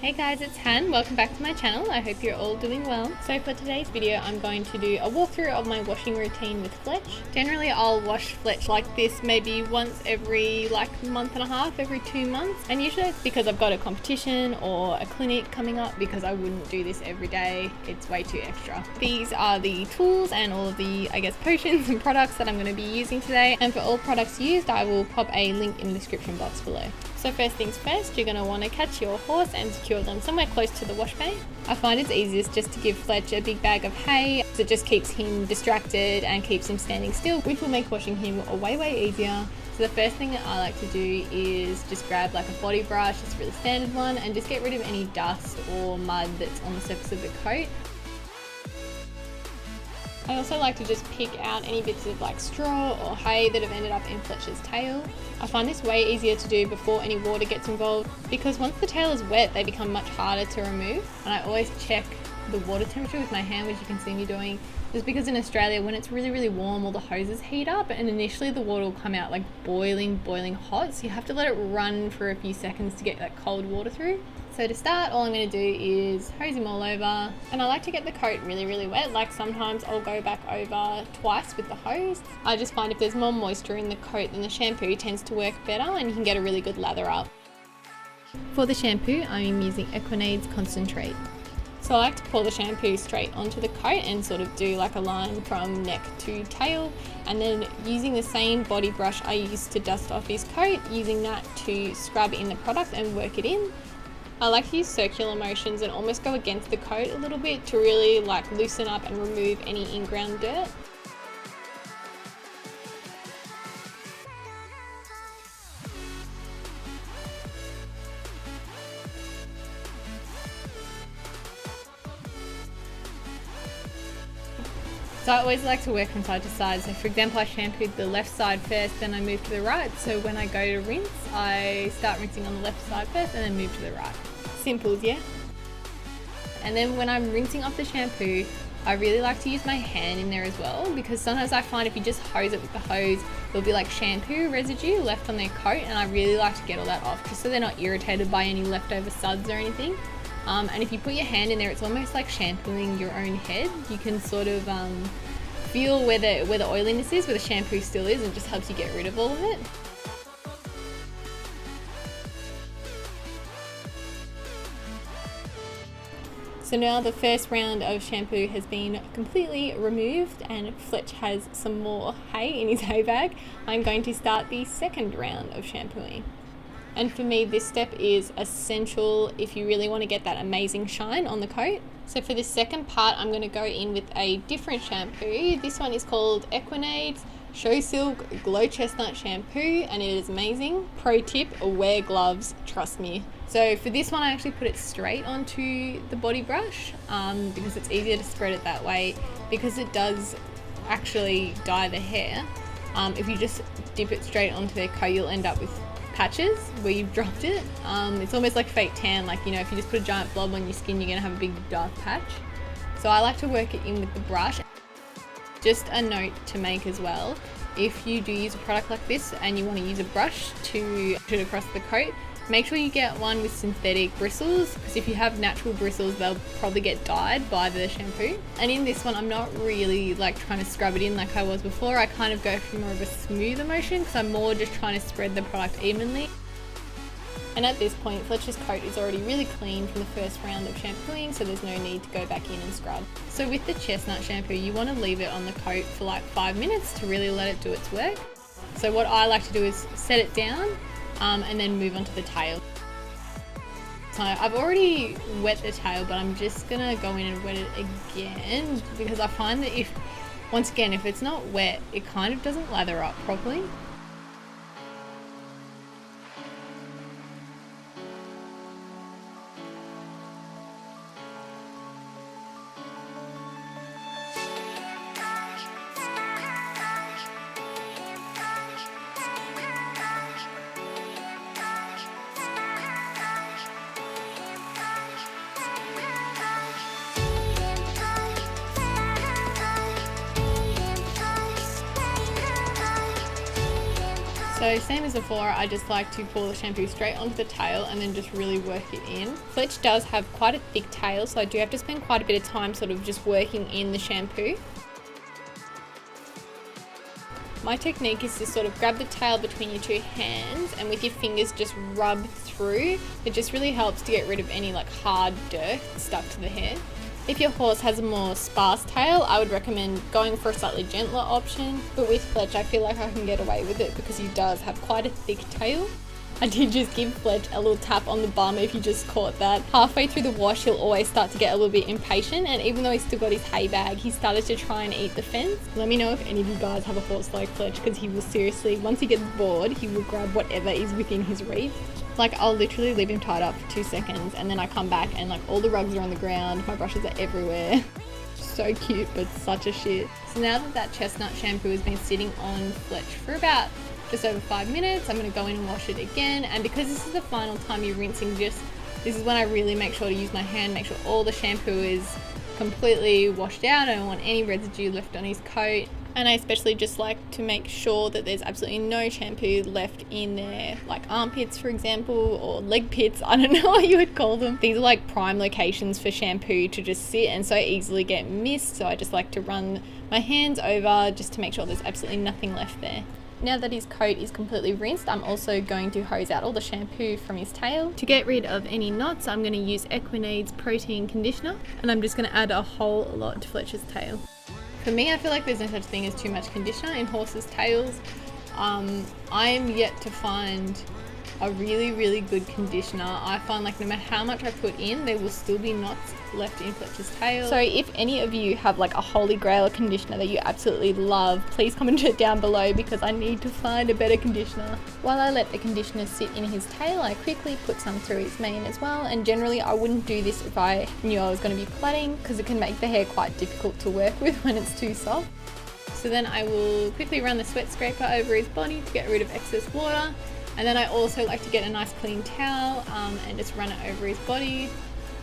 Hey guys, it's Han. Welcome back to my channel. I hope you're all doing well. So for today's video, I'm going to do a walkthrough of my washing routine with Fletch. Generally, I'll wash Fletch like this maybe once every month and a half, every 2 months. And usually it's because I've got a competition or a clinic coming up, because I wouldn't do this every day. It's way too extra. These are the tools and all of the, potions and products that I'm going to be using today. And for all products used, I will pop a link in the description box below. So first things first, you're going to want to catch your horse and secure them somewhere close to the wash bay. I find it's easiest just to give Fletch a big bag of hay. It just keeps him distracted and keeps him standing still, which will make washing him way easier. So the first thing that I like to do is just grab like a body brush, just a really standard one, and just get rid of any dust or mud that's on the surface of the coat. I also like to just pick out any bits of straw or hay that have ended up in Fletch's tail. I find this way easier to do before any water gets involved, because once the tail is wet they become much harder to remove. And I always check the water temperature with my hand, which you can see me doing, just because in Australia when it's really warm, all the hoses heat up and initially the water will come out like boiling hot, so you have to let it run for a few seconds to get that cold water through. So to start, all I'm going to do is hose him all over, and I like to get the coat really wet. Sometimes I'll go back over twice with the hose. I just find if there's more moisture in the coat, then the shampoo tends to work better and you can get a really good lather up. For the shampoo, I'm using Equestrian's concentrate. So I like to pour the shampoo straight onto the coat and sort of do like a line from neck to tail, and then using the same body brush I used to dust off his coat, using that to scrub in the product and work it in. I like to use circular motions and almost go against the coat a little bit to really loosen up and remove any in-ground dirt. So I always like to work from side to side. So for example, I shampooed the left side first, then I move to the right. So when I go to rinse, I start rinsing on the left side first and then move to the right. Simple, yeah? And then when I'm rinsing off the shampoo, I really like to use my hand in there as well, because sometimes I find if you just hose it with the hose, there'll be shampoo residue left on their coat, and I really like to get all that off just so they're not irritated by any leftover suds or anything. And if you put your hand in there, it's almost like shampooing your own head. You can sort of feel where the oiliness is, where the shampoo still is, and it just helps you get rid of all of it. So now the first round of shampoo has been completely removed and Fletch has some more hay in his hay bag. I'm going to start the second round of shampooing. And for me, this step is essential if you really want to get that amazing shine on the coat. So for this second part, I'm going to go in with a different shampoo. This one is called Equestrian's Show Silk Glow Chestnut Shampoo, and it is amazing. Pro tip, wear gloves, trust me. So for this one, I actually put it straight onto the body brush because it's easier to spread it that way, because it does actually dye the hair. If you just dip it straight onto their coat, you'll end up with patches where you've dropped it. It's almost like fake tan, if you just put a giant blob on your skin, you're gonna have a big dark patch. So I like to work it in with the brush. Just a note to make as well, if you do use a product like this and you want to use a brush to put it across the coat, make sure you get one with synthetic bristles, because if you have natural bristles, they'll probably get dyed by the shampoo. And in this one, I'm not really trying to scrub it in like I was before. I kind of go for more of a smoother motion, because I'm more just trying to spread the product evenly. And at this point, Fletch's coat is already really clean from the first round of shampooing, so there's no need to go back in and scrub. So with the chestnut shampoo, you want to leave it on the coat for 5 minutes to really let it do its work. So what I like to do is set it down and then move on to the tail. So I've already wet the tail, but I'm just gonna go in and wet it again, because I find that if it's not wet, it kind of doesn't lather up properly. So same as before, I just like to pour the shampoo straight onto the tail and then just really work it in. Fletch does have quite a thick tail, so I do have to spend quite a bit of time sort of just working in the shampoo. My technique is to sort of grab the tail between your two hands and with your fingers just rub through. It just really helps to get rid of any like hard dirt stuck to the hair. If your horse has a more sparse tail, I would recommend going for a slightly gentler option. But with Fletch, I feel like I can get away with it because he does have quite a thick tail. I did just give Fletch a little tap on the bum if you just caught that. Halfway through the wash, he'll always start to get a little bit impatient, and even though he's still got his hay bag, he started to try and eat the fence. Let me know if any of you guys have a horse like Fletch, because he will seriously, once he gets bored, he will grab whatever is within his reach. Like, I'll literally leave him tied up for 2 seconds and then I come back and like all the rugs are on the ground, my brushes are everywhere. So cute, but such a shit. So now that Chestnut shampoo has been sitting on Fletch for about just over 5 minutes, I'm going to go in and wash it again. And because this is the final time you're rinsing, this is when I really make sure to use my hand, make sure all the shampoo is completely washed out. I don't want any residue left on his coat. And I especially just like to make sure that there's absolutely no shampoo left in their like armpits, for example, or leg pits. I don't know what you would call them. These are like prime locations for shampoo to just sit and so easily get missed. So I just like to run my hands over just to make sure there's absolutely nothing left there. Now that his coat is completely rinsed, I'm also going to hose out all the shampoo from his tail. To get rid of any knots, I'm going to use Equestrian's protein conditioner, and I'm just going to add a whole lot to Fletcher's tail. For me, I feel like there's no such thing as too much conditioner in horses' tails. I am yet to find a really good conditioner. I find like no matter how much I put in, there will still be knots left in Fletcher's tail. So if any of you have like a holy grail conditioner that you absolutely love, please comment it down below because I need to find a better conditioner. While I let the conditioner sit in his tail, I quickly put some through his mane as well, and generally I wouldn't do this if I knew I was going to be plaiting because it can make the hair quite difficult to work with when it's too soft. So then I will quickly run the sweat scraper over his body to get rid of excess water. And then I also like to get a nice clean towel and just run it over his body.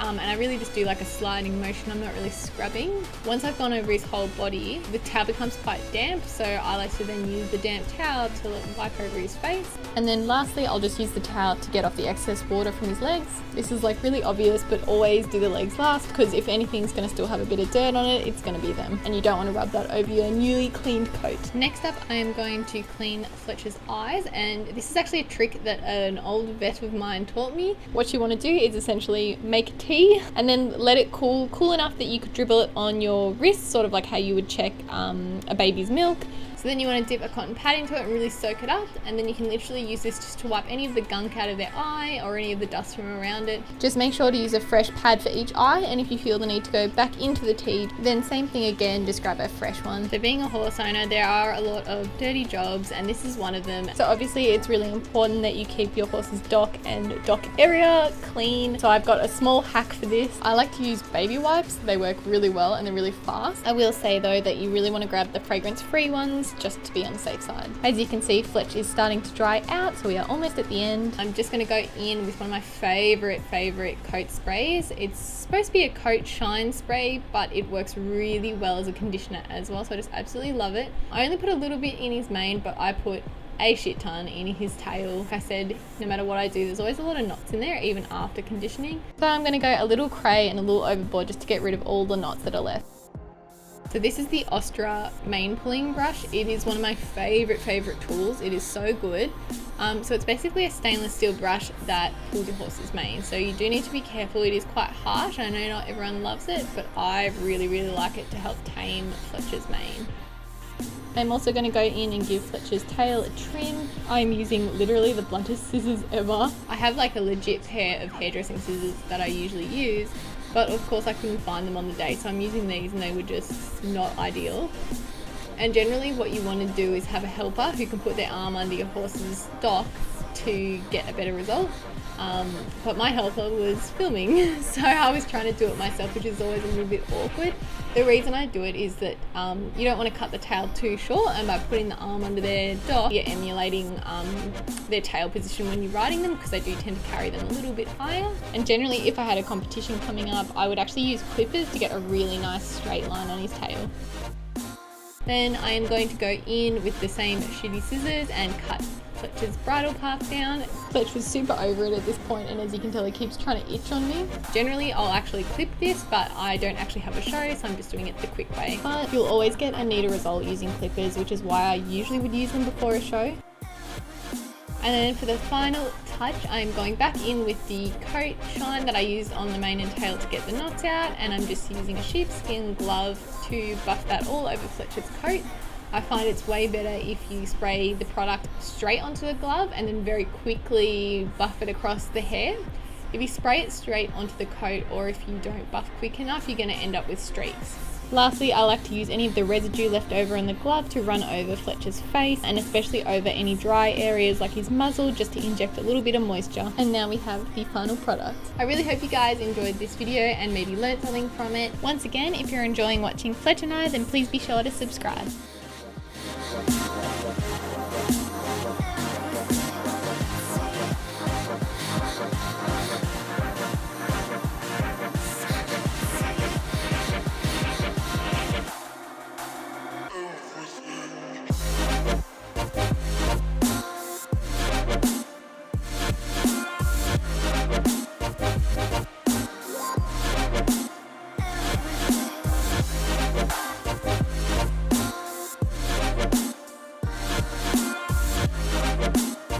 And I really just do like a sliding motion. I'm not really scrubbing. Once I've gone over his whole body, the towel becomes quite damp, so I like to then use the damp towel to wipe over his face. And then lastly, I'll just use the towel to get off the excess water from his legs. This is like really obvious, but always do the legs last, because if anything's going to still have a bit of dirt on it, it's going to be them. And you don't want to rub that over your newly cleaned coat. Next up, I am going to clean Fletcher's eyes, and this is actually a trick that an old vet of mine taught me. What you want to do is essentially make tea and then let it cool enough that you could dribble it on your wrist, sort of like how you would check a baby's milk. So then you want to dip a cotton pad into it and really soak it up, and then you can literally use this just to wipe any of the gunk out of their eye or any of the dust from around it. Just make sure to use a fresh pad for each eye, and if you feel the need to go back into the tea, then same thing again, just grab a fresh one. So being a horse owner, there are a lot of dirty jobs, and this is one of them. So obviously it's really important that you keep your horse's dock and dock area clean. So I've got a small hack for this. I like to use baby wipes. They work really well and they're really fast. I will say though that you really want to grab the fragrance-free ones just to be on the safe side. As you can see, Fletch is starting to dry out, so we are almost at the end. I'm just going to go in with one of my favorite coat sprays. It's supposed to be a coat shine spray, but it works really well as a conditioner as well, so I just absolutely love it. I only put a little bit in his mane, but I put a shit ton in his tail. Like I said, no matter what I do, there's always a lot of knots in there, even after conditioning. So I'm going to go a little cray and a little overboard just to get rid of all the knots that are left. So this is the Ostra mane pulling brush. It is one of my favorite tools. It is so good. So it's basically a stainless steel brush that pulls your horse's mane. So you do need to be careful. It is quite harsh. I know not everyone loves it, but I really like it to help tame Fletcher's mane. I'm also going to go in and give Fletcher's tail a trim. I'm using literally the bluntest scissors ever. I have like a legit pair of hairdressing scissors that I usually use, but of course I couldn't find them on the day, so I'm using these and they were just not ideal. And generally what you want to do is have a helper who can put their arm under your horse's dock to get a better result. But my helper was filming, so I was trying to do it myself, which is always a little bit awkward. The reason I do it is that you don't want to cut the tail too short, and by putting the arm under their dock, you're emulating their tail position when you're riding them, because they do tend to carry them a little bit higher. And generally, if I had a competition coming up, I would actually use clippers to get a really nice straight line on his tail. Then I am going to go in with the same shitty scissors and cut Fletch's bridle path down. Fletch was super over it at this point, and as you can tell, he keeps trying to itch on me. Generally, I'll actually clip this, but I don't actually have a show, so I'm just doing it the quick way. But you'll always get a neater result using clippers, which is why I usually would use them before a show. And then for the final touch, I'm going back in with the coat shine that I used on the mane and tail to get the knots out, and I'm just using a sheepskin glove to buff that all over Fletch's coat. I find it's way better if you spray the product straight onto the glove and then very quickly buff it across the hair. If you spray it straight onto the coat, or if you don't buff quick enough, you're going to end up with streaks. Lastly, I like to use any of the residue left over in the glove to run over Fletch's face, and especially over any dry areas like his muzzle, just to inject a little bit of moisture. And now we have the final product. I really hope you guys enjoyed this video and maybe learned something from it. Once again, if you're enjoying watching Fletch and I, then please be sure to subscribe.